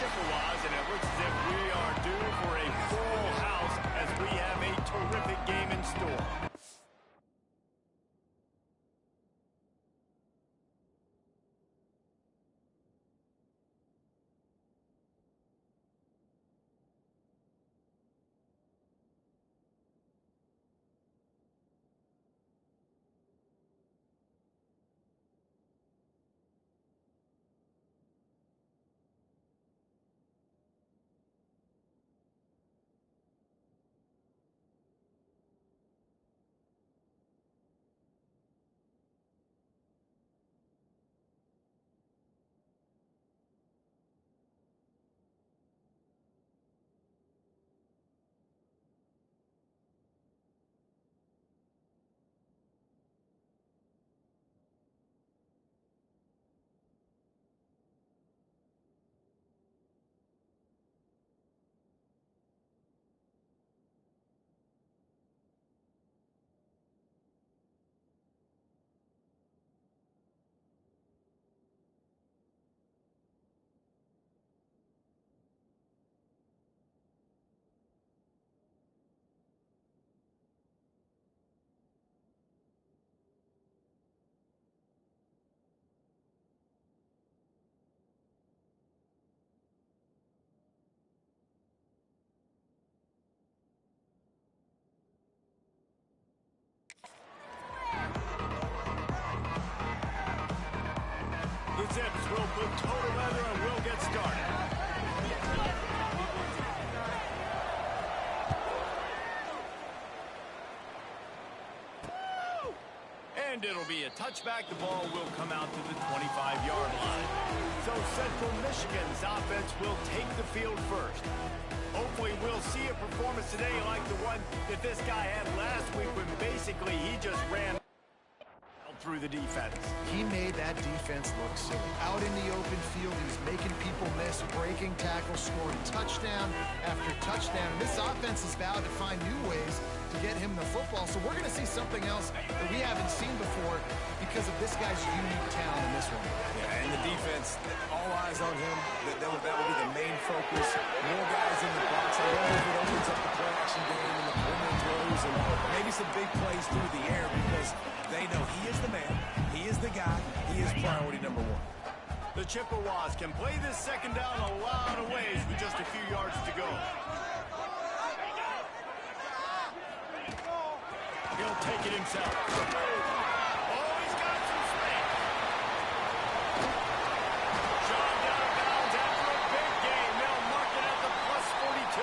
Chippewas, and it looks as if we are due for a full house as we have a terrific game in store. The Zips will put total weather and we'll get started. And it'll be a touchback. The ball will come out to the 25-yard line. So Central Michigan's offense will take the field first. Hopefully we'll see a performance today like the one that this guy had last week when basically he just ran through the defense. He made that defense look silly. Out in the open field, he was making people miss, breaking tackles, scoring touchdown after touchdown. This offense is vowed to find new ways to get him the football, so we're going to see something else that we haven't seen before because of this guy's unique talent in this one. Yeah, and the defense, all eyes on him. That will be the main focus. More guys in the box. I wonder if it opens up the play-action game and the perimeter throws and maybe some big plays through the air because they know he is the man, he is the guy, he is priority number one. The Chippewas can play this second down a lot of ways with just a few yards to go. He'll take it himself. Oh, he's got some space. Shot down of bounds after a big game. They'll mark it at the +42.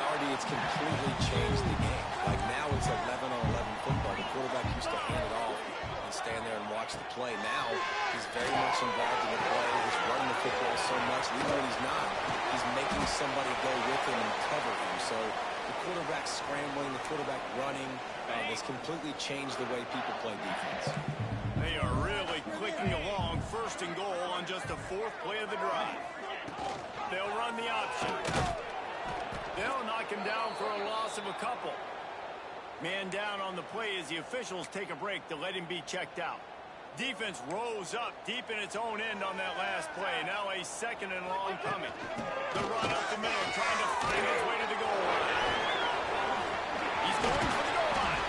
Already it's completely changed the game. Like now it's 11-on-11 football. The quarterback used to hand it off and stand there and watch the play. Now he's very much involved in the play. He's running the football so much. Even when he's not, he's making somebody go with him and cover him. So the quarterback scrambling, the quarterback running has completely changed the way people play defense. They are really clicking along. First and goal on just the fourth play of the drive. They'll run the option. They'll knock him down for a loss of a couple. Man down on the play as the officials take a break to let him be checked out. Defense rose up deep in its own end on that last play. Now a second and long coming. The run up the middle, trying to find his way to the goal line. He's going for the goal line.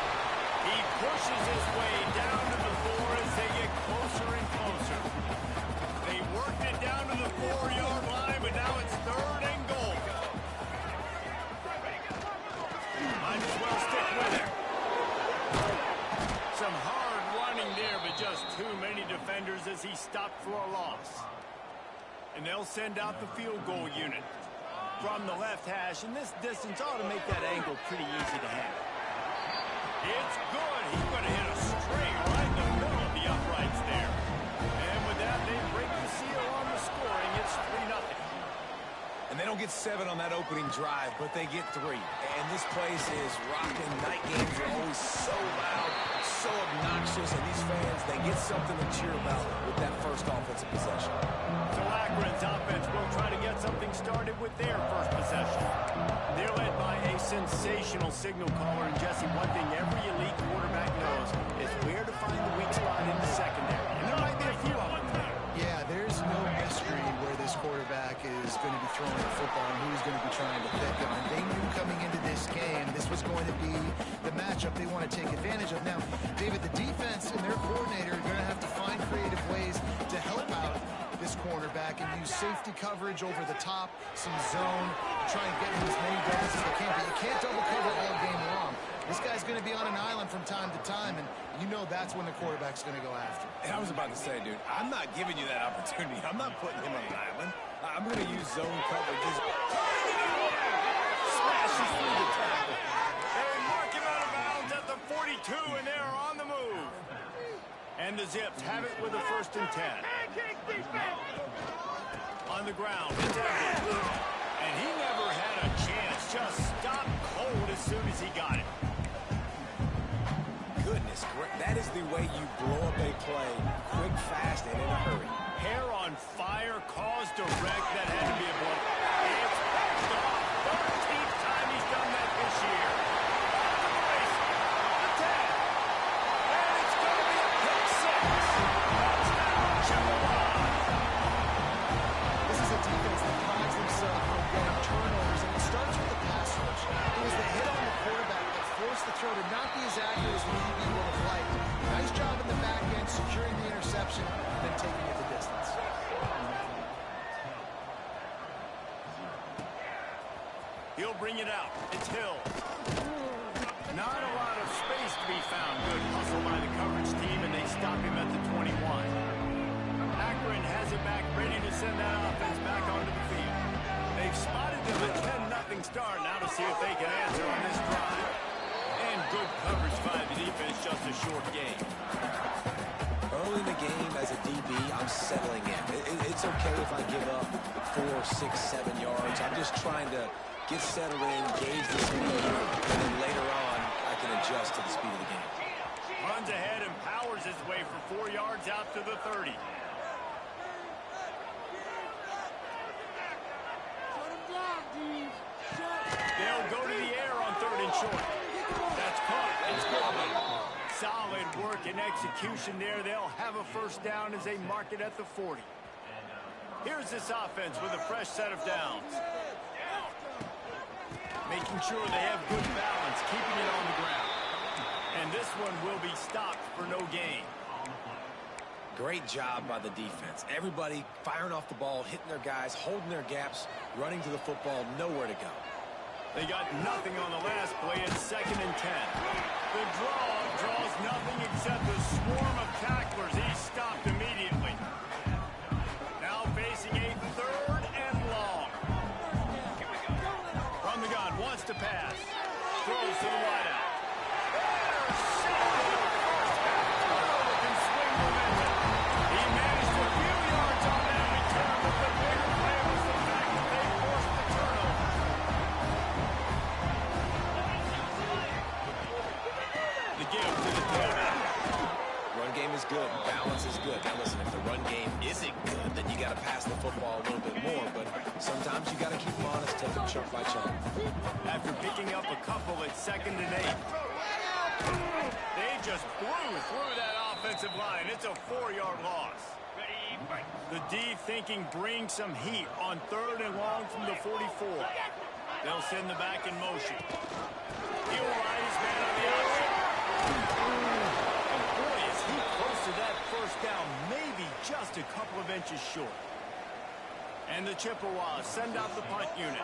He pushes his way down to the 4 as they get closer and closer. They worked it down to the 4-yard line, but now it's third and goal. Might as well stick with it. Some hard running there, but just too many defenders as he stopped for a loss. And they'll send out the field goal unit from the left hash, and this distance ought to make that angle pretty easy to have. It's good. He's going to hit a straight right in the middle of the uprights there. And with that, they break the seal on the scoring. It's 3-0. And they don't get 7 on that opening drive, but they get 3. And this place is rocking. Night games are always so loud, so obnoxious, and these fans, they get something to cheer about with that first offensive possession. So Akron's offense will try to get something started with their first possession. They're led by a sensational signal caller, and Jesse, one thing every elite quarterback knows is where to find the weak spot in the secondary. And there might be a few of them there. Yeah, there's no mystery where this quarterback is going to be throwing the football and who's going to be trying to pick him. And they knew coming into this game this was going to be the matchup they want to take advantage of. Now, David, the defense and their coordinator are going to have to find creative ways to help out this cornerback and use safety coverage over the top, some zone, to try and get him as many doubles as they can. But you can't double cover all game long. This guy's going to be on an island from time to time, and you know that's when the quarterback's going to go after. And I was about to say, dude, I'm not giving you that opportunity. I'm not putting him on an island. I'm going to use zone coverages. Smashes through the tackle. They mark him out of bounds at the 42, and they're on the move. And the Zips have it with a 1st and 10. On the ground, it's Evans. And he never had a chance. Just stopped cold as soon as he got it. Goodness, that is the way you blow up a play quick, fast, and in a hurry. Hair on fire, cause direct. That had to be a blow. It's passed off. 13th time he's done that this year. The 10. And it's going to be a pick 6. This is a defense that prides themselves on getting turnovers, and it starts with the pass rush. It was the hit on the quarterback that forced the throw to not be as accurate as the QB would have liked. Nice job in the back end, securing the interception, and then taking it the distance. He'll bring it out. It's Hill. Not a lot of space to be found. Good hustle by the coverage team, and they stop him at the 21. Akron has it back, ready to send that offense back onto the field. They've spotted them a 10-0 start. Now to see if they can answer on this drive. And good coverage by the defense, just a short game. Early in the game, as a DB, I'm settling in. It's okay if I give up 4, 6, 7 yards. I'm just trying to get settled in, gauge the speed, and then later on, I can adjust to the speed of the game. Runs ahead and powers his way for 4 yards out to the 30. They'll go to the air on 3rd and short. That's caught. It's good. Solid work and execution there. They'll have a 1st down as they mark it at the 40. Here's this offense with a fresh set of downs. Making sure they have good balance, keeping it on the ground. And this one will be stopped for no gain. Great job by the defense. Everybody firing off the ball, hitting their guys, holding their gaps, running to the football, nowhere to go. They got nothing on the last play. It's 2nd and 10. The draw draws nothing except a swarm of tacklers. He's stopped immediately. Now facing a 3rd and long. From the gun, wants to pass. Throws to the wideout. There's Samuel. First half throw that can swing momentum. He managed a few yards on that return, but the bigger play was the fact that they forced the turnover. The give to the tailback. Run game is good. Balance is good. Now listen, if the run game isn't good, then you got to pass the football a little bit more. But sometimes you got to keep them honest, take them chunk by chunk. After picking up a couple at 2nd and 8. They just blew through that offensive line. It's a 4-yard loss. The D thinking bring some heat on 3rd and long from the 44. They'll send the back in motion. He'll ride his man on the outside. And boy, is he close to that 1st down, maybe just a couple of inches short. And the Chippewas send out the punt unit.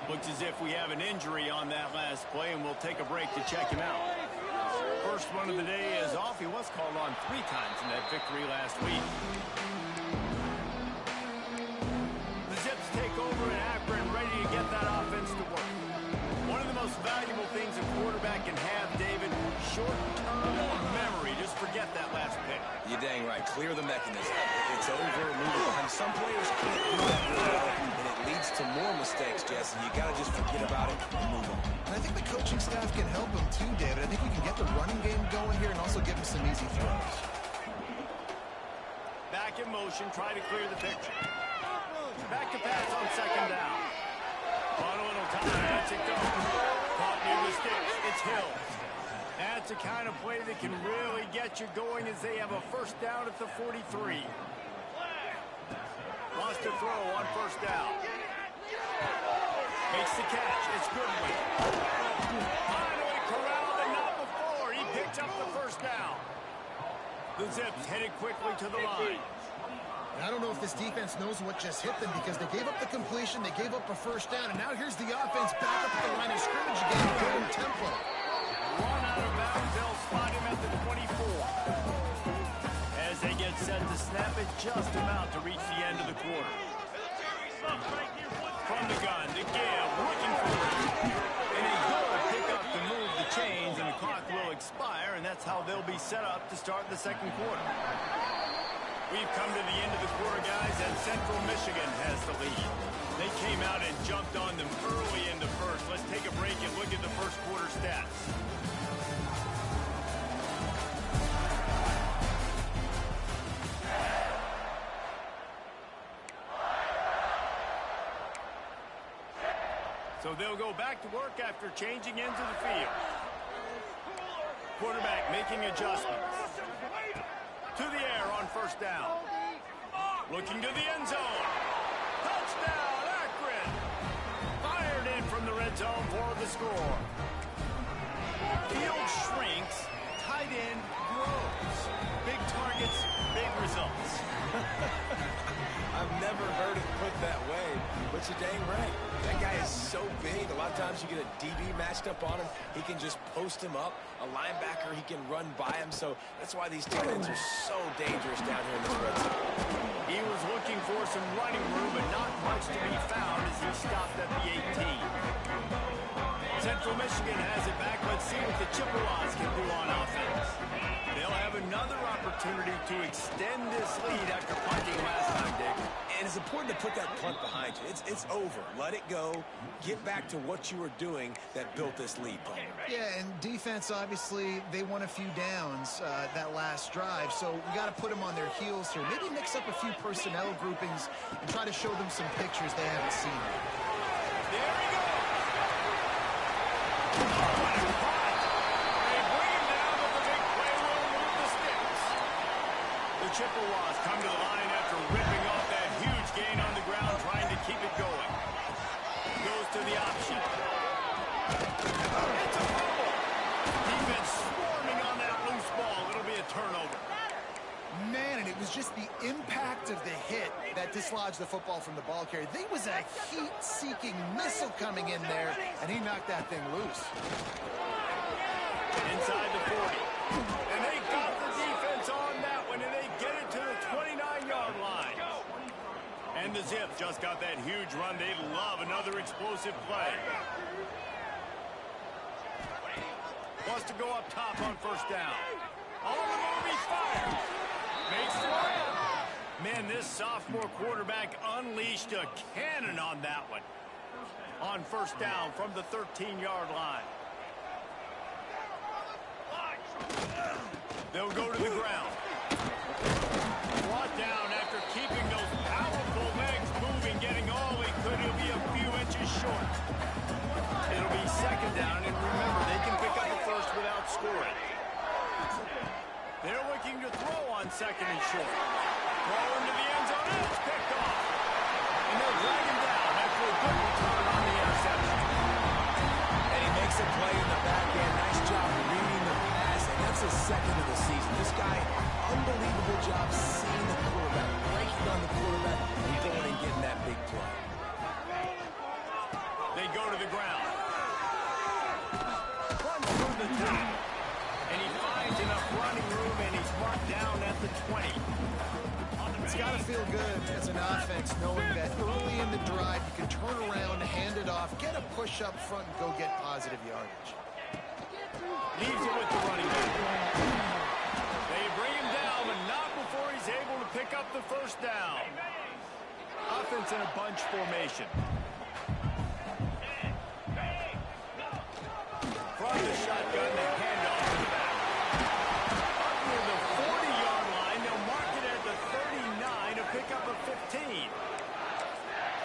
Looks as if we have an injury on that last play, and we'll take a break to check him out. First one of the day is off. He was called on 3 times in that victory last week. The Zips take over in Akron, ready to get that offense to work. One of the most valuable things a quarterback can have, David, short-term memory. Just forget that last pick. You're dang right. Clear the mechanism. It's over, move on. Some players can't do that well, and it leads to more mistakes, Jesse. You got to just forget about it and move on. And I think the coaching staff can help him too, David. I think we can get the running game going here and also give him some easy throws. Back in motion, try to clear the picture. Back to pass on 2nd down. On a little time, that's it goes. Caught near the sticks. It's Hill. That's the kind of play that can really get you going as they have a 1st down at the 43. to throw on first down. Makes the catch. It's Goodwin. Finally corralled and not before. He picks up the first down. The Zips headed quickly to the line. I don't know if this defense knows what just hit them because they gave up the completion, they gave up a first down, and now here's the offense back up at the line of scrimmage again, building tempo. One out of bounds, they'll spot him at the 24. As they get set to snap it just about to reach the end of the quarter. From the gun, the Gibb, looking for it. And a good pickup to move the chains, and the clock will expire, and that's how they'll be set up to start the second quarter. We've come to the end of the quarter, guys, and Central Michigan has the lead. They came out and jumped on them early in the first. Let's take a break and look at the first quarter stats. So they'll go back to work after changing into the field. Quarterback making adjustments. To the air on first down. Looking to the end zone. Touchdown, Akron. Fired in from the red zone for the score. Field shrinks, tight end grows. Big targets, big results. I've never heard it put that way, but you're dang right. That guy is so big. A lot of times you get a DB matched up on him. He can just post him up. A linebacker, he can run by him. So that's why these tight ends are so dangerous down here in this red zone. He was looking for some running room, but not much to be found as he stopped at the 18. Central Michigan has it back. Let's see what the Chippewas can do on offense. They'll have another opportunity to extend this lead after punting last time, Dick. And it's important to put that punt behind you. It's over. Let it go. Get back to what you were doing that built this lead, Paul. Yeah, and defense, obviously, they won a few downs that last drive, so we got to put them on their heels here. Maybe mix up a few personnel groupings and try to show them some pictures they haven't seen. There he goes. Oh, what a punt. They bring him down, but the big play will move the sticks. The Chippewas come to the line after ripping off that huge gain on the ground, trying to keep it going. Goes to the option. It's a fumble. Defense swarming on that loose ball. It'll be a turnover. Man, and it was just the impact of the hit that dislodged the football from the ball carrier. There was a heat-seeking missile coming in there, and he knocked that thing loose. Inside the 40. And they got the defense on that one, and they get it to the 29-yard line. And the Zips just got that huge run. They love another explosive play. Wants to go up top on first down. On the move, he's fired. Makes the play. Man, this sophomore quarterback unleashed a cannon on that one. On first down from the 13-yard line. They'll go to the ground. Brought down after keeping those powerful legs moving, getting all he could. He'll be a few inches short. It'll be second down, and remember, they can pick up a first without scoring. They're looking to throw on second and short. Throw into the end zone, and it's picked off. And they'll drag him down after a good return on the interception. And he makes a play in the back end. Nice job reading the pass, and that's his second of the season. This guy, unbelievable job seeing the quarterback, breaking on the quarterback, and going and getting that big play. They go to the ground. Runs through the two. And he finds enough running room, and he's marked down at the 20. It's got to feel good as an offense knowing that early in the drive you can turn around, hand it off, get a push up front, and go get positive yardage. Leaves it with the running back. They bring him down, but not before he's able to pick up the first down. Offense in a bunch formation. From the shotgun, the handoff to the back. Up near the 40-yard line, they'll mark it at the 39 to pick up a 15.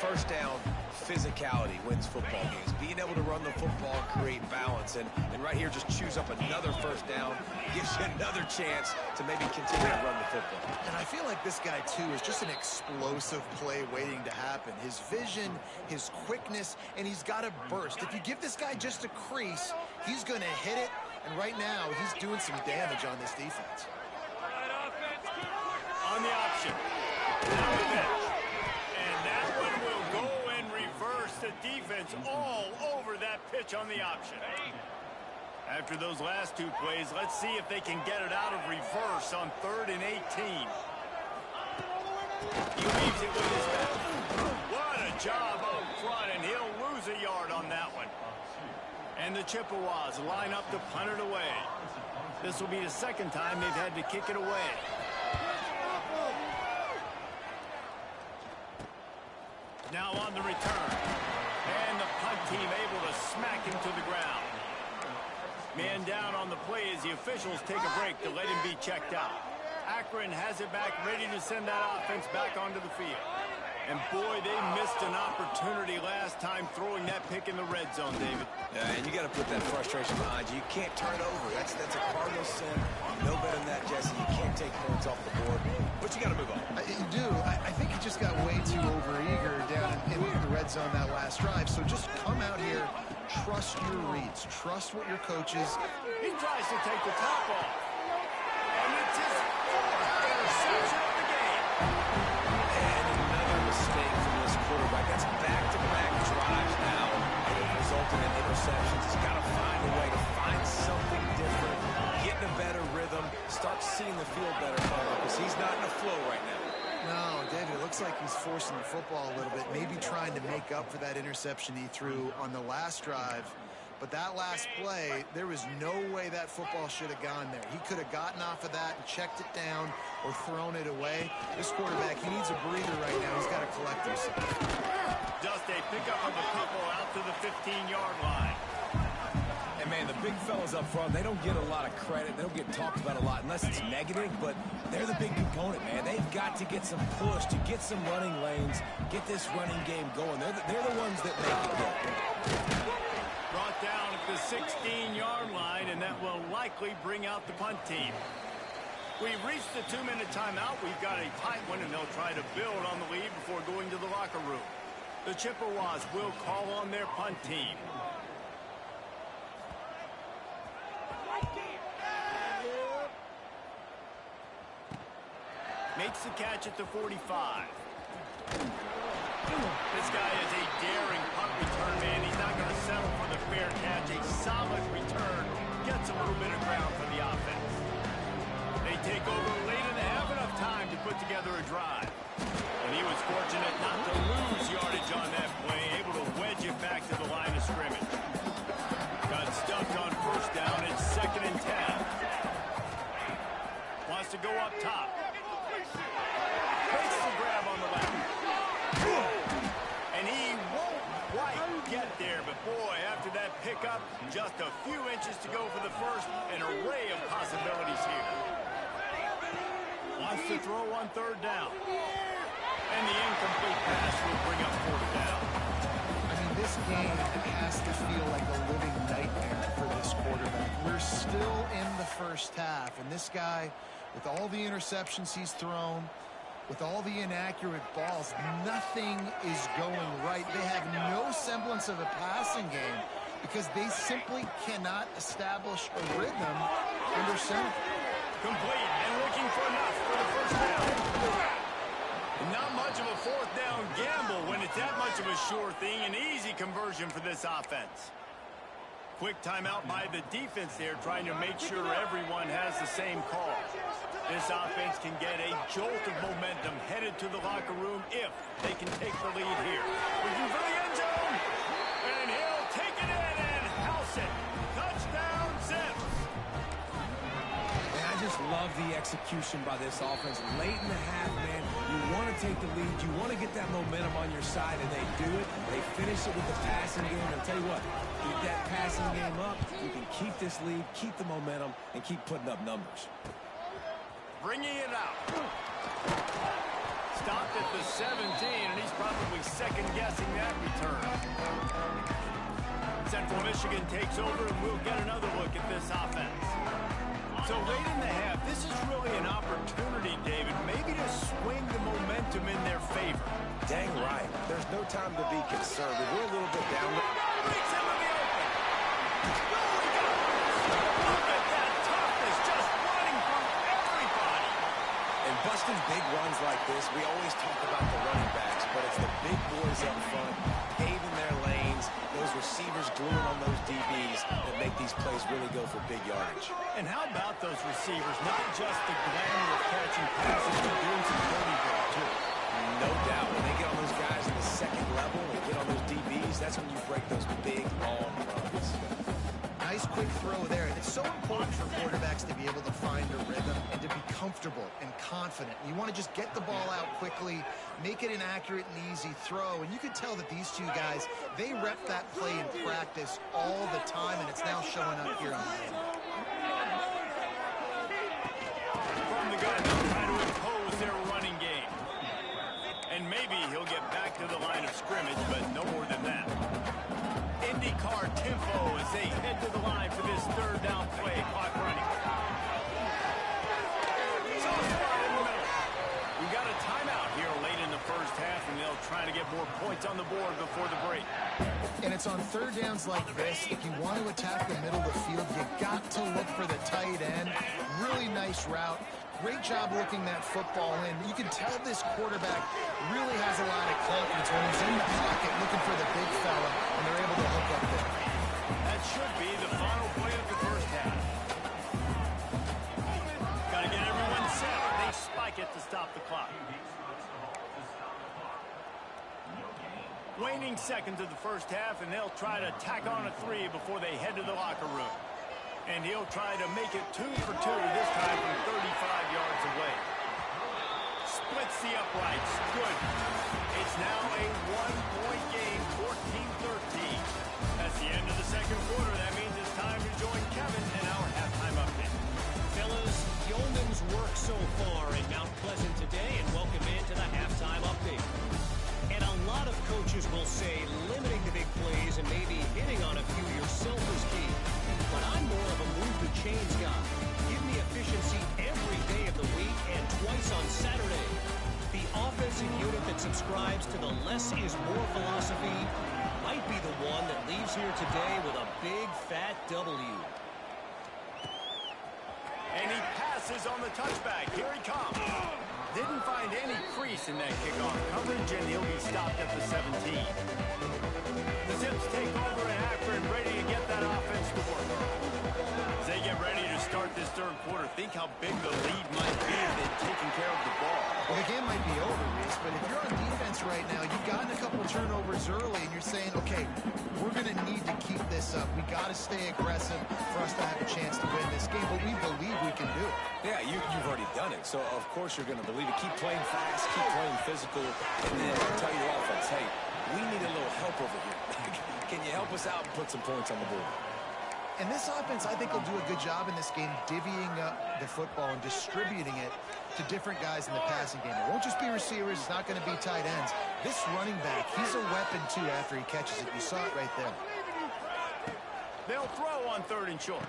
First down, physicality wins football games. Being able to run the football and create balance. And right here, just choose up another first down. Gives you another chance to maybe continue to run the football. And I feel like this guy, too, is just an explosive play waiting to happen. His vision, his quickness, and he's got a burst. If you give this guy just a crease, he's going to hit it. And right now, he's doing some damage on this defense. On the option. Now the pitch. And that one will go and reverse the defense all over that pitch on the option. After those last two plays, let's see if they can get it out of reverse on 3rd and 18. He leaves it with his back. What a job up front, and he'll lose a yard on that one. And the Chippewas line up to punt it away. This will be the second time they've had to kick it away. Now on the return. And the punt team able to smack him to the ground. Man down on the play as the officials take a break to let him be checked out. Akron has it back, ready to send that offense back onto the field. And boy, they missed an opportunity last time throwing that pick in the red zone, David. Yeah, and you got to put that frustration behind you. You can't turn it over. That's a cardinal sin. No better than that, Jesse. You can't take points off the board. But you got to move on. You do. I think he just got way too overeager down in the red zone that last drive. So just come out here, trust your reads, trust what your coach is. He tries to take the top off. And it's his fourth interception of the game. And another mistake from this quarterback. That's back-to-back drives now that have resulted in interceptions. He's got to find a way to find something different, get in a better rhythm, start seeing the field better, because he's not in a flow right now. No, David, it looks like he's forcing the football a little bit, maybe trying to make up for that interception he threw on the last drive. But that last play, there was no way that football should have gone there. He could have gotten off of that and checked it down or thrown it away. This quarterback, he needs a breather right now. He's got to collect himself. Just a pickup of a couple out to the 15-yard line. And, man, the big fellas up front, they don't get a lot of credit. They don't get talked about a lot unless it's negative, but they're the big component, man. They've got to get some push to get some running lanes, get this running game going. They're the ones that make it go. Brought down at the 16-yard line, and that will likely bring out the punt team. We've reached the 2-minute timeout. We've got a tight one, and they'll try to build on the lead before going to the locker room. The Chippewas will call on their punt team. Makes the catch at the 45. This guy is a daring punt return man. He's not going to settle for the fair catch. A solid return gets a little bit of ground for the offense. They take over late in the half, enough time to put together a drive. And he was fortunate not to lose yardage on that play, able to wedge it back to the line of scrimmage. Got stuffed on first down. It's 2nd and 10. Wants to go up top. Makes the grab on the left. And he won't quite get there, but boy, after that pickup, just a few inches to go for the first. An array of possibilities here. Wants to throw on 3rd down. And the incomplete pass will bring up 4th down. I mean, this game has to feel like a living nightmare for this quarterback. We're still in the first half, and this guy, with all the interceptions he's thrown, with all the inaccurate balls, nothing is going right. They have no semblance of a passing game because they simply cannot establish a rhythm under center. Complete and looking for enough for the first down. Not much of a 4th down gamble when it's that much of a sure thing. An easy conversion for this offense. Quick timeout by the defense there, trying to make sure everyone has the same call. This offense can get a jolt of momentum headed to the locker room if they can take the lead here. Looking for the end zone, and he'll take it in and house it. Touchdown, Zips. And I just love the execution by this offense. Late in the half, man, you want to take the lead. You want to get that momentum on your side, and they do it. They finish it with the passing game. And I'll tell you what, keep that passing game up. You can keep this lead, keep the momentum, and keep putting up numbers. Bringing it out. stopped at the 17, and he's probably second-guessing that return. Central Michigan takes over, and we'll get another look at this offense. So late in the half, this is really an opportunity, David, maybe to swing the momentum in their favor. Dang right. There's no time to be conservative. We're a little bit down. Breaks him in the open. Look at that toughness, just running through everybody. And busting big runs like this, we always talk about the running backs, but it's the big boys up front, paving their lanes, those receivers gluing on those DBs that make these plays really go for big yardage. And how about those receivers? Not just the glamour of catching passes, but doing some dirty work, too. No doubt. When they get on those guys in the second level and get on those DBs, that's when you break those big, long runs. Nice quick throw there. And it's so important for quarterbacks to be able to find a rhythm and to be comfortable and confident. You want to just get the ball out quickly, make it an accurate and easy throw. And you can tell that these two guys, they rep that play in practice all the time, and it's now showing up here on the end. From the gun, they'll try to impose their running game. And maybe he'll get back to the line of scrimmage, but no more than that. IndyCar tempo as they head to the line for this third down play. Clock running. Soft spot in the middle. We got a timeout here late in the first half, and they'll try to get more points on the board before the break. And it's on third downs like this. If you want to attack the middle of the field, you got to look for the tight end. Really nice route. Great job looking that football in. You can tell this quarterback really has a lot of confidence when he's in the pocket looking for the big fella, and they're able to hook up there. That should be the final play of the first half. Got to get everyone set. They spike it to stop the clock. Waning seconds of the first half, and they'll try to tack on a 3 before they head to the locker room. And he'll try to make it 2 for 2, this time from 35 yards away. Splits the uprights. Good. It's now a 1-point game, 14-13. That's the end of the second quarter. That means it's time to join Kevin in our halftime update. Fellas, yeoman's work so far in Mount Pleasant today, and welcome into the halftime update. And a lot of coaches will say limiting the big plays and maybe hitting on a few yourself is key. But I'm more of a move to chains guy. Give me efficiency every day of the week and twice on Saturday. The offensive unit that subscribes to the less is more philosophy might be the one that leaves here today with a big fat W. And he passes on the touchback. Here he comes. Didn't find any crease in that kickoff coverage, and he'll be stopped at the 17. The Zips take over at half and ready to get that offense to work. As they get ready to start this third quarter, think how big the lead might be if they'd taken care of the ball. Well, the game might be over, Reese, but if you're on defense right now, you've gotten a couple turnovers early, and you're saying, okay, we're going to need to keep this up. We got to stay aggressive for us to have a chance to win this game, but we believe we can do it. Yeah, you've already done it, so of course you're going to believe it. Keep playing fast, keep playing physical, and then tell your offense, hey, we need a little help over here. Can you help us out and put some points on the board? And this offense, I think, will do a good job in this game divvying up the football and distributing it to different guys in the passing game. It won't just be receivers. It's not going to be tight ends. This running back, he's a weapon, too, after he catches it. You saw it right there. They'll throw on third and short.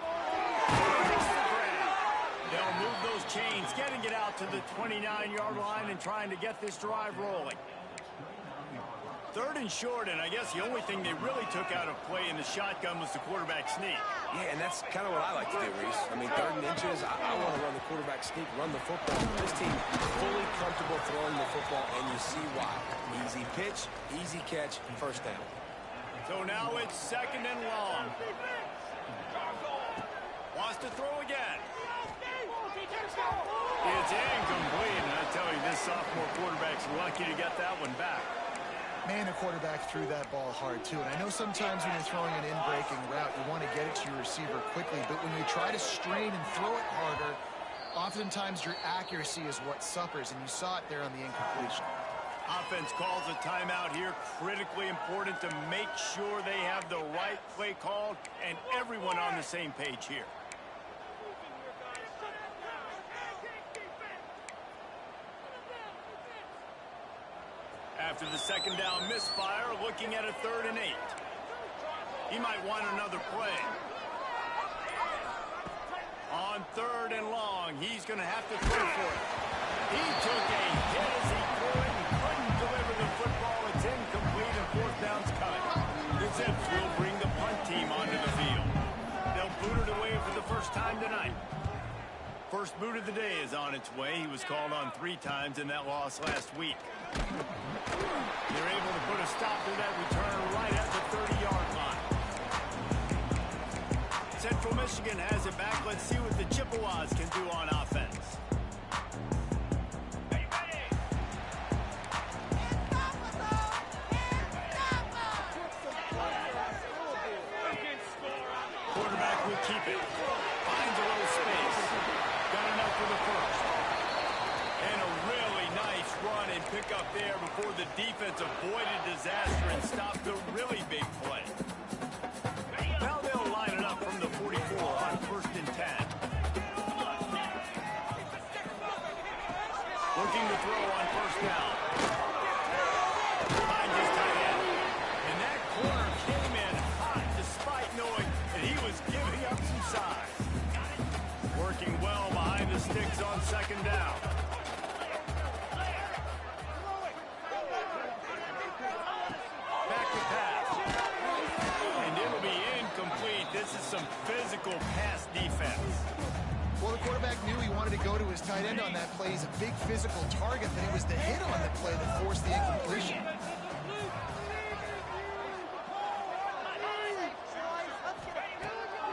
They'll move those chains, getting it out to the 29-yard line and trying to get this drive rolling. Third and short, and I guess the only thing they really took out of play in the shotgun was the quarterback sneak. Yeah, and that's kind of what I like to do, Reese. I mean, third and inches, I want to run the quarterback sneak, run the football. This team fully comfortable throwing the football, and you see why. Easy pitch, easy catch, first down. So now it's second and long. Wants to throw again. It's incomplete, and I tell you, this sophomore quarterback's lucky to get that one back. Man, the quarterback threw that ball hard, too. And I know sometimes when you're throwing an in-breaking route, you want to get it to your receiver quickly. But when you try to strain and throw it harder, oftentimes your accuracy is what suffers. And you saw it there on the incompletion. Offense calls a timeout here. Critically important to make sure they have the right play called and everyone on the same page here. After the second down misfire, looking at a 3rd and 8. He might want another play. On 3rd and long, he's going to have to throw for it. He took a hit as he threw it and couldn't deliver the football. It's incomplete and 4th down's cut. The Zips will bring the punt team onto the field. They'll boot it away for the first time tonight. First boot of the day is on its way. He was called on 3 times in that loss last week. They're able to put a stop to that return right at the 30-yard line. Central Michigan has it back. Let's see what the Chippewas can do on offense. Quarterback will keep it. Finds a little space. Got enough for the first. And a really nice run and pick up there before the defense avoided disaster and stopped the really big play. Now they'll line it up from the 44 on 1st and 10. Looking to throw on 1st down. Behind his tight end. And that corner came in hot despite knowing that he was giving up some size. Working well behind the sticks on 2nd down. Back to pass. And it'll be incomplete. This is some physical pass defense. Well, the quarterback knew he wanted to go to his tight end on that play. He's a big physical target, but it was the hit on the play that forced the incompletion.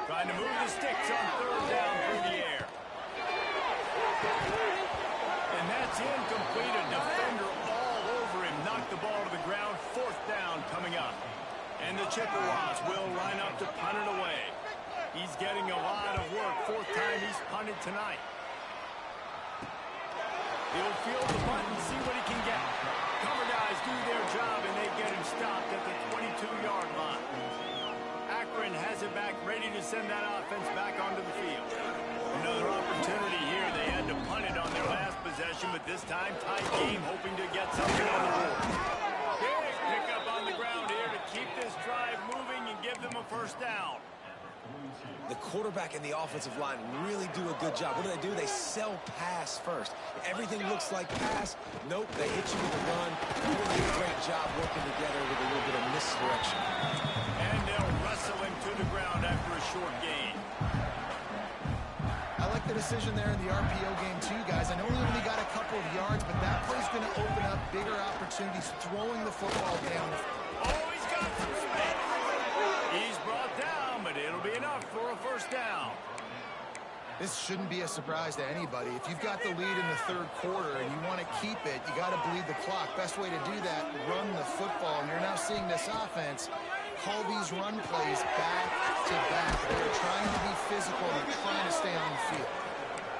Trying to move the sticks on 3rd down through the air. And that's incomplete. A defender all over him. Knocked the ball to the ground. 4th down coming up. And the Chippewas will line up to punt it away. He's getting a lot of work. 4th time he's punted tonight. He'll field the punt and see what he can get. Cover guys do their job, and they get him stopped at the 22-yard line. Akron has it back, ready to send that offense back onto the field. Another opportunity here. They had to punt it on their last possession, but this time tight game, hoping to get something on the board. Big pickup on the ground here to keep this drive moving and give them a 1st down. The quarterback and the offensive line really do a good job. What do? They sell pass first. Everything looks like pass. Nope, they hit you with a run. They do a great job working together with a little bit of misdirection. And they'll wrestle him to the ground after a short gain. I like the decision there in the RPO game too, guys. I know he only got a couple of yards, but that play's going to open up bigger opportunities throwing the football down. Oh, he's got some space. He's brought down, but it'll be enough for a 1st down. This shouldn't be a surprise to anybody. If you've got the lead in the 3rd quarter and you want to keep it, you got to bleed the clock. Best way to do that, run the football. And you're now seeing this offense call these run plays back to back. They're trying to be physical. They're trying to stay on the field.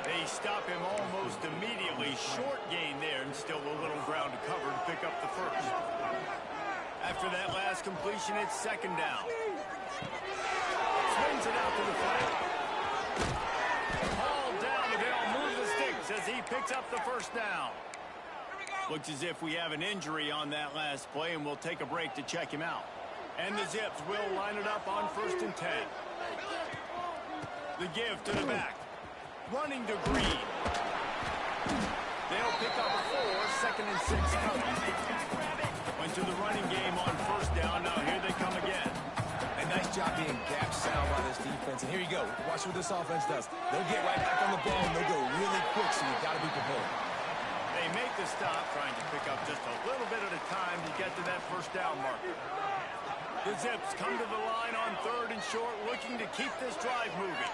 They stop him almost immediately. Short gain there and still a little ground to cover to pick up the 1st. After that last completion, it's 2nd down. Swings it out to the flat. Ball down, and they'll move the sticks as he picks up the 1st down. Looks as if we have an injury on that last play, and we'll take a break to check him out. And the Zips will line it up on 1st and 10. The give to the back. Running to Green. They'll pick up 4, 2nd and 6 coming. Went to the running game on 1st down. Now here they come again. A nice job being gap sound by this defense. And here you go. Watch what this offense does. They'll get right back on the ball, and they'll go really quick, so you've got to be prepared. They make the stop, trying to pick up just a little bit at a time to get to that 1st down marker. The Zips come to the line on 3rd and short, looking to keep this drive moving.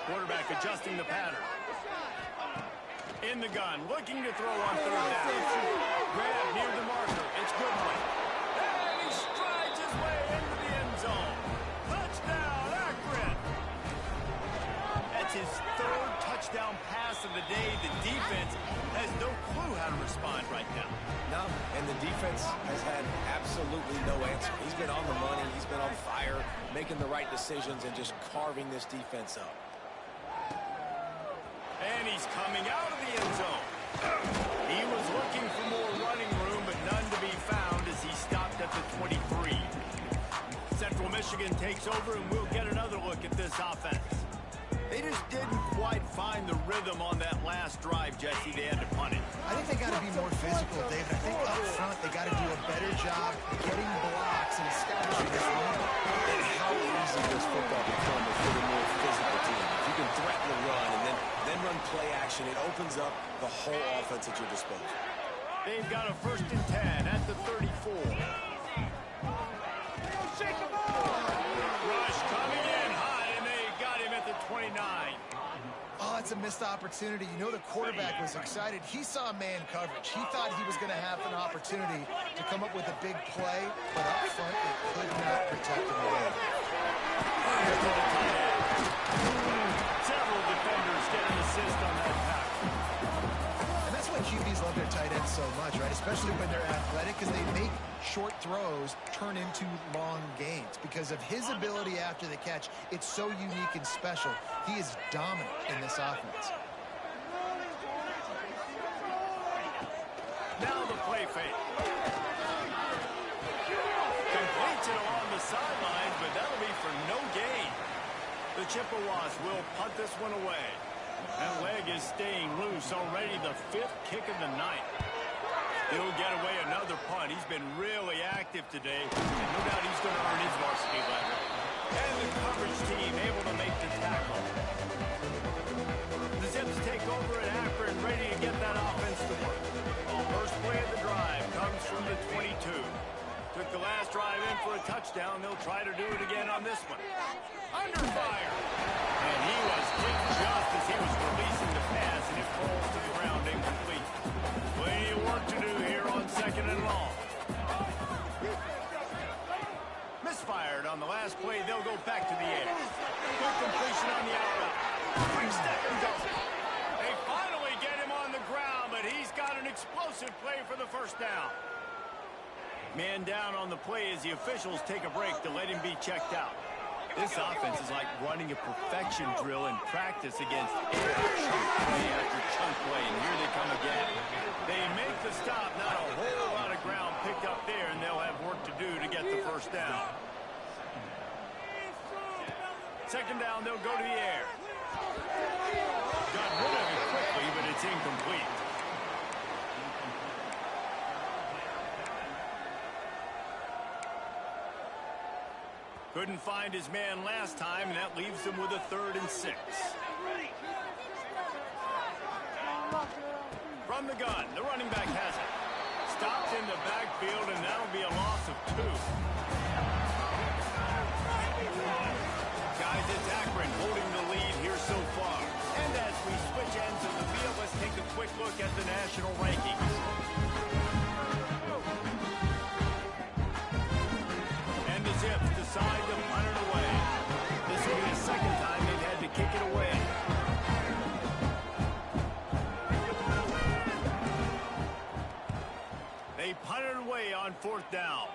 Quarterback adjusting the pattern. In the gun, looking to throw on 3rd down. Grab near the marker. It's Goodwin. And he strides his way into the end zone. Touchdown, Akron. That's his 3rd touchdown pass of the day. The defense has no clue how to respond right now. No, and the defense has had absolutely no answer. He's been on the money. He's been on fire, making the right decisions and just carving this defense up. And he's coming out of the end zone. He was looking for more running room, but none to be found. Michigan takes over, and we'll get another look at this offense. They just didn't quite find the rhythm on that last drive, Jesse. They had to punt it. I think they got to be more physical, David. I think up front they got to do a better job getting blocks and establishing this run. And how easy does football become if you're a more physical team? If you can threaten the run and then run play action, it opens up the whole offense at your disposal. They've got a 1st and 10 at the 34. Rush coming in hot, and they got him at the 29. Oh, that's a missed opportunity. You know the quarterback was excited. He saw man coverage. He thought he was going to have an opportunity to come up with a big play, but up front they could not protect him away. Several defenders get an assist on that tackle. And that's why QBs love their tight ends so much, right? Especially when they're athletic, because they make short throws turn into long gains. Because of his ability after the catch, it's so unique and special. He is dominant in this offense. Now the play fake. Completes it along the sidelines, but that'll be for no gain. The Chippewas will punt this one away. That leg is staying loose. Already the 5th kick of the night. He'll get away another punt. He's been really active today. And no doubt he's going to earn his varsity letter. And the coverage team able to make the tackle. The Zips take over at Akron, ready to get that offense to work. First play of the drive comes from the 22. Took the last drive in for a touchdown. They'll try to do it again on this one. Under fire. And he was hit just as he was releasing the pass, and it falls to the ground incomplete. Plenty of work to do here on 2nd and long. Misfired on the last play. They'll go back to the air. Good completion on the outside. 3 seconds goes. They finally get him on the ground, but he's got an explosive play for the first down. Man down on the play as the officials take a break to let him be checked out. This offense is like running a perfection drill in practice against air chunk play after chunk play, and here they come again. They make the stop, not a whole lot of ground picked up there, and they'll have work to do to get the first down. 2nd down, they'll go to the air. Got rid of it quickly, but it's incomplete. Couldn't find his man last time, and that leaves him with a 3rd and 6. From the gun, the running back has it. Stopped in the backfield, and that'll be a loss of 2. Guys, it's Akron holding the lead here so far. And as we switch ends of the field, let's take a quick look at the national rankings. And the Zips decide to punt it away. This will be the 2nd time they've had to kick it away. They punt it away on 4th down.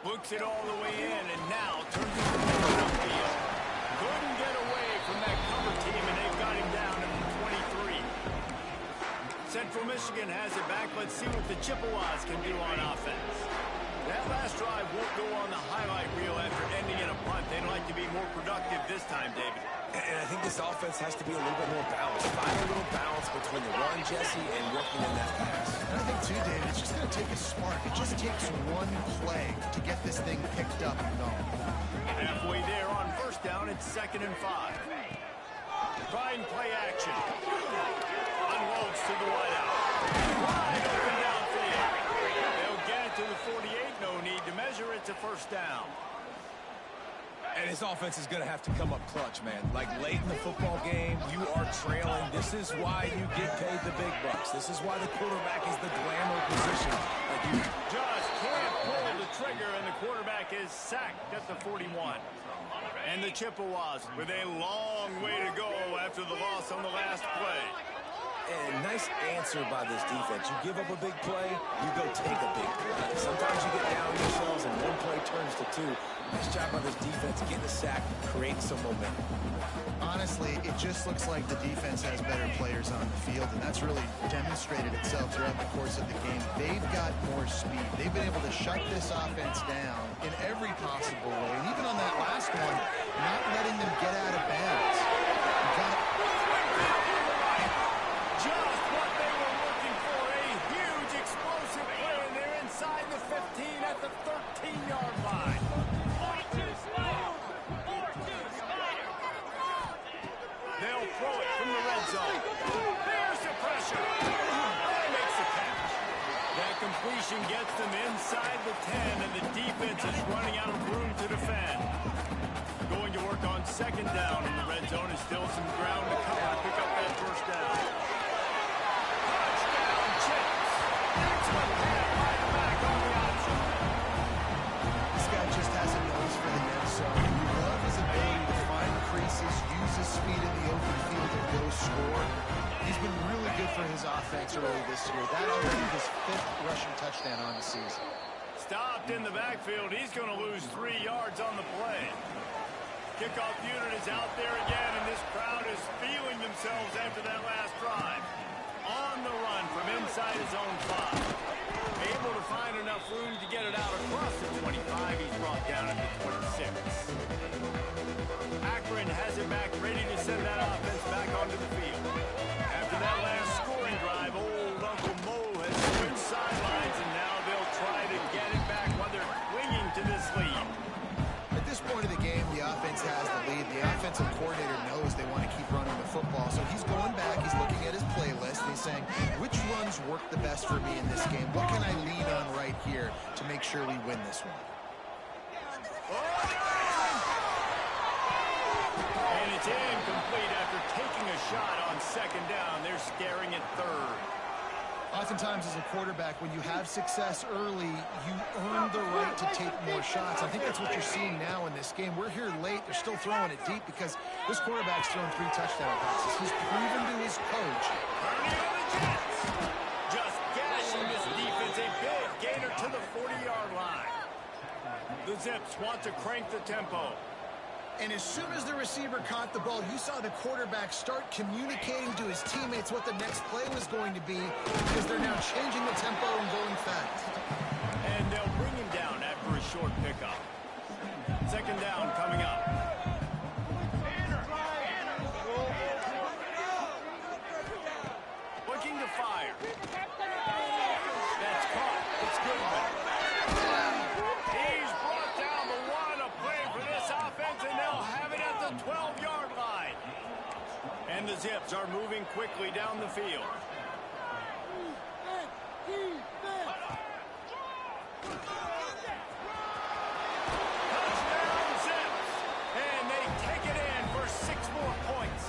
Looks it all the way in, and now turns it to the field. Couldn't get away from that cover team, and they've got him down at the 23. Central Michigan has it back. Let's see what the Chippewas can do on offense. That last drive won't go on the highlight reel after ending in a punt. They'd like to be more productive this time, David. And I think this offense has to be a little bit more balanced. Find a little balance between the run, Jesse, and working in that pass. And I think, too, David, it's just going to take a spark. It just takes one play to get this thing picked up and going. Halfway there on 1st down, it's 2nd and 5. Trying play action. Unloads to the wideout. Wide open downfield. They'll get it to the 48. No need to measure it to 1st down. And this offense is going to have to come up clutch, man. Like late in the football game, you are trailing. This is why you get paid the big bucks. This is why the quarterback is the glamour position. Like you just can't pull the trigger, and the quarterback is sacked at the 41. And the Chippewas with a long way to go after the loss on the last play. And nice answer by this defense. You give up a big play, you go take a big play. Sometimes you get down yourselves and one play turns to 2. Nice job by this defense getting a sack, creating some momentum. Honestly, it just looks like the defense has better players on the field, and that's really demonstrated itself throughout the course of the game. They've got more speed. They've been able to shut this offense down in every every possible way. And even on that last one, not letting them get out of bounds. Just what they were looking for, a huge explosive play, and they're inside the 15 at the 13-yard line. They'll throw it from the red zone. There's the pressure. That makes the catch. That completion gets them inside the 10, and the defense is running out of room to defend. Going to work on second down in the red zone is still some ground to cover to pick up that first down. Touchdown, Chips. That's what that right back on the option. This guy just has a nose for the end zone. You love his ability to find creases, use his speed in the open field, and go score. He's been really good for his offense early this year. That already his 5th rushing touchdown on the season. Stopped in the backfield. He's going to lose 3 yards on the play. Kickoff unit is out there again, and this crowd is feeling themselves after that last drive. On the run from inside his own 5. Able to find enough room to get it out across the 25. He's brought down at the 26. Akron has it back, ready to send that offense back onto the field. After that last scoring drive, old Uncle Mo has switched sidelines, and now they'll try to get it back while they're clinging to this lead. At this point of the game, the offense has the lead. The offensive coordinator knows they want to keep running the football, so he's going back, he's looking at his playlist, and he's saying, which runs work the best for me in this game? What can I lean on right here to make sure we win this one? And it's incomplete after taking a shot on second down. They're scaring it third. Oftentimes as a quarterback, when you have success early, you earn the right to take more shots. I think that's what you're seeing now in this game. We're here late. They're still throwing it deep because this quarterback's thrown 3 touchdown passes. He's proven to his coach. Ernie on the Jets. Just gashing this defense. A big gainer to the 40-yard line. The Zips want to crank the tempo. And as soon as the receiver caught the ball, you saw the quarterback start communicating to his teammates what the next play was going to be because they're now changing the tempo and going fast. And they'll bring him down after a short pickup. Second down coming up. Looking to fire. That's caught. It's good. He's brought down the one. A play for this offense, and they'll have it at the 12-yard line. And the Zips are moving quickly down the field. Touchdown, Zips. And they take it in for 6 more points.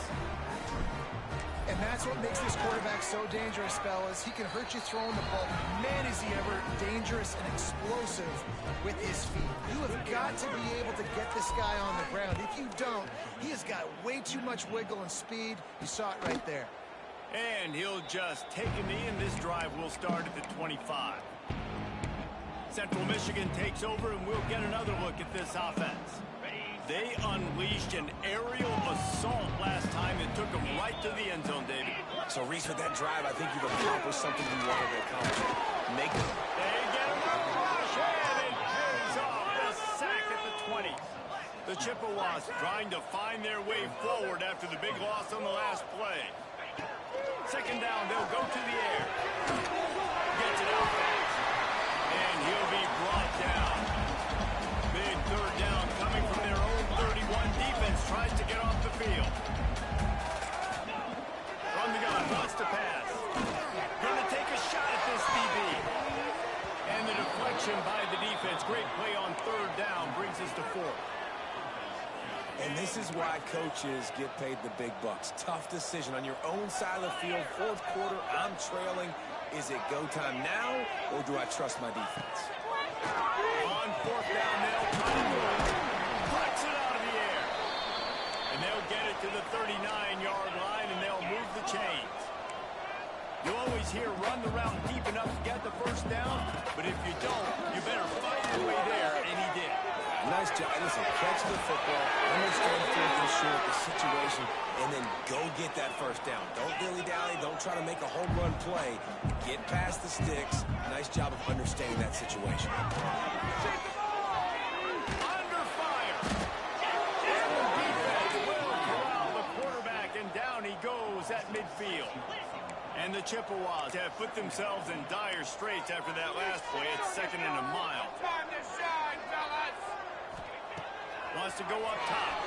And that's what makes this quarterback so dangerous, fellas. He can hurt you throwing the ball. Man, is he ever dangerous and explosive with his feet. You have got to be able to get this guy on the ground. If you don't, he has got way too much wiggle and speed. You saw it right there. And he'll just take a knee, and this drive will start at the 25. Central Michigan takes over, and we'll get another look at this offense. They unleashed an aerial assault last time that took them right to the end zone, David. So, Reese, with that drive, I think you've accomplished something you wanted to accomplish. They get him up, rush, and it pays off. The sack at the 20. The Chippewas trying to find their way forward after the big loss on the last play. Second down, they'll go to the air. Gets it out fast. And he'll be brought down. Big third down coming from their own 31. Defense tries to get off the field. From the gun, wants to pass. Gonna take a shot at this DB. And the deflection by the defense. Great play on third down brings us to 4. And this is why coaches get paid the big bucks. Tough decision on your own side of the field. Fourth quarter, I'm trailing. Is it go time now, or do I trust my defense? On fourth down, they'll try to move. Flex it out of the air. And they'll get it to the 39-yard line, and they'll move the chains. You always hear run the route deep enough to get the first down, but if you don't, you better fight your way there, and he did. Nice job. Listen, catch the football, understand fourth and short, the situation, and then go get that first down. Don't dilly-dally. Don't try to make a home run play. Get past the sticks. Nice job of understanding that situation. field. And the Chippewas have put themselves in dire straits after that last play. It's 2nd and a mile. Time to shine, fellas! Wants to go up top.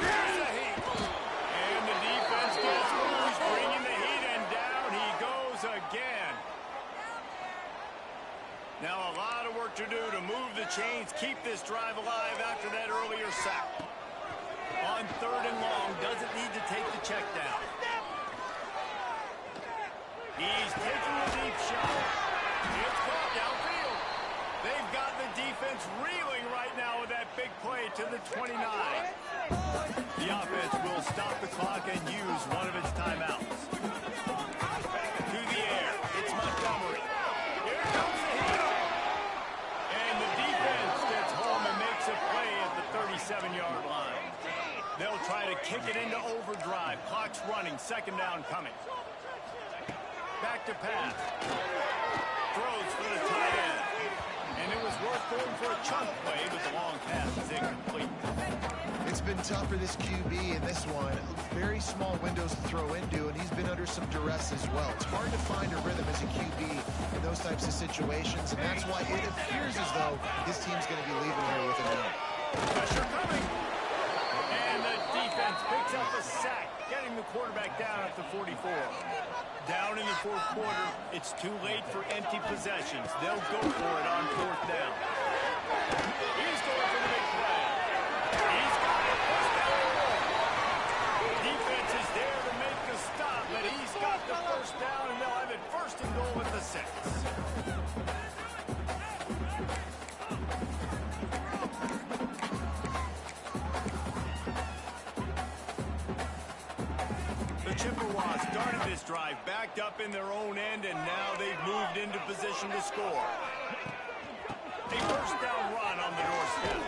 Here's the heat. And the defense gets loose, bringing the heat, and down he goes again. Now a lot of work to do to move the chains, keep this drive alive after that earlier sack. On 3rd and long, doesn't need to take the check down. He's taking a deep shot. It's caught downfield. They've got the defense reeling right now with that big play to the 29. The offense will stop the clock and use one of its timeouts. To the air. It's Montgomery. Here comes the hit. And the defense gets home and makes a play at the 37-yard line. They'll try to kick it into overdrive. Clock's running. 2nd down coming. Back to pass. Throws for the tight end. And it was worth going for a chunk play, but the long pass is incomplete. It's been tough for this QB in this one. Very small windows to throw into, and he's been under some duress as well. It's hard to find a rhythm as a QB in those types of situations, and that's why it appears as though his team's going to be leaving here with a win. Pressure coming. And the defense picks up a sack, getting the quarterback down at the 44. Down in the 4th quarter, it's too late for empty possessions. They'll go for it on 4th down. He's going for the big play. He's got it. 1st down and more. Defense is there to make the stop, but he's got the 1st down, and they'll have it 1st and goal at the 6. Chippewas started this drive backed up in their own end, and now they've moved into position to score. A 1st down run on the doorstep.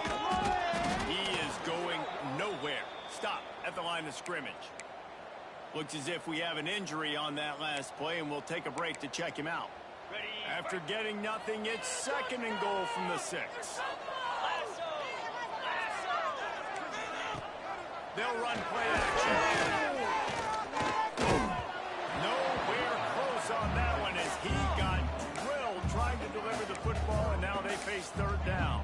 He is going nowhere. Stop at the line of scrimmage. Looks as if we have an injury on that last play, and we'll take a break to check him out. After getting nothing, it's 2nd and goal from the 6. They'll run play action. Nowhere close on that one as he got drilled trying to deliver the football, and now they face 3rd down.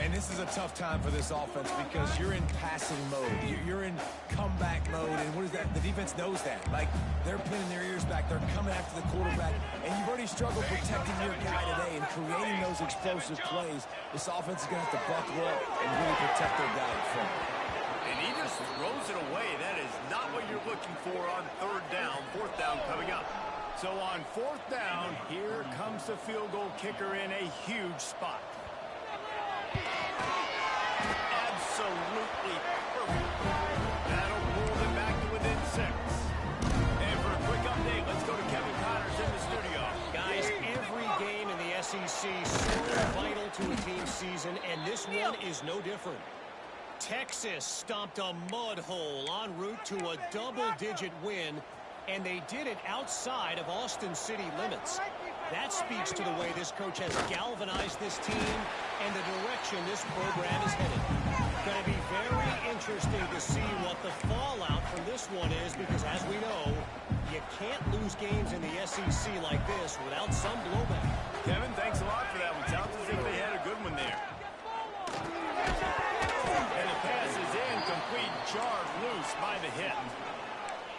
And this is a tough time for this offense because you're in passing mode. You're in comeback mode, and what is that? The defense knows that. Like, they're pinning their ears back. They're coming after the quarterback, and you've already struggled protecting your guy today and creating those explosive plays. This offense is going to have to buckle up and really protect their guy in front. And he just throws it away. That is not what you're looking for on 3rd down. 4th down coming up. So on 4th down, here comes the field goal kicker in a huge spot. Absolutely perfect. That'll pull them back to within 6. And for a quick update, let's go to Kevin Connors in the studio. Guys, every game in the SEC is so vital to a team's season, and this one is no different. Texas stomped a mud hole en route to a double-digit win, and they did it outside of Austin City limits. That speaks to the way this coach has galvanized this team and the direction this program is headed. Going to be very interesting to see what the fallout from this one is, because as we know, you can't lose games in the SEC like this without some blowback. Kevin, thanks a lot for that one. Sounds as if they had a good one there. And the pass is incomplete, jarred loose by the hit.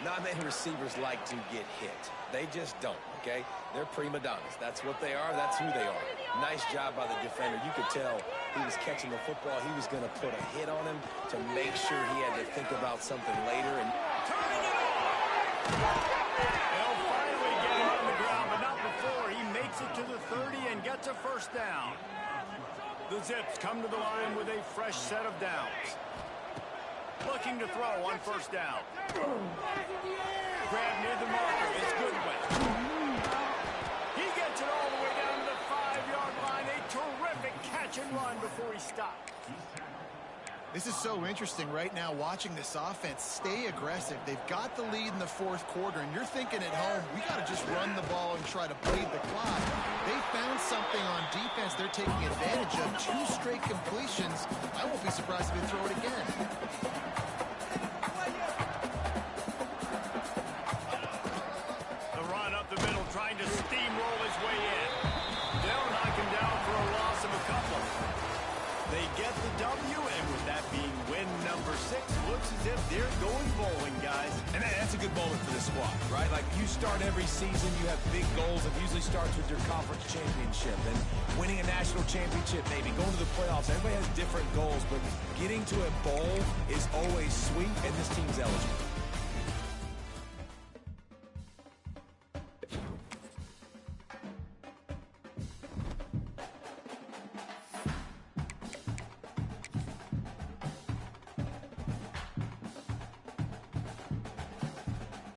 Not many receivers like to get hit. They just don't, okay? They're prima donnas. That's what they are. That's who they are. Nice job by the defender. You could tell he was catching the football. He was going to put a hit on him to make sure he had to think about something later. And turning it off! They'll finally get him on the ground, but not before. He makes it to the 30 and gets a 1st down. The Zips come to the line with a fresh set of downs. Looking to throw on 1st down. Grab near the marker. It's Goodwin. He gets it all the way down to the 5-yard line. A terrific catch and run before he stopped. This is so interesting right now watching this offense stay aggressive. They've got the lead in the 4th quarter, and you're thinking at home, we got to just run the ball and try to bleed the clock. They found something on defense they're taking advantage of. 2 straight completions. I won't be surprised if they throw it again. the W, and with that being win number 6, looks as if they're going bowling, guys. And that's a good moment for this squad, right? Like, you start every season, you have big goals. It usually starts with your conference championship and winning a national championship, maybe going to the playoffs. Everybody has different goals, but getting to a bowl is always sweet, and this team's eligible.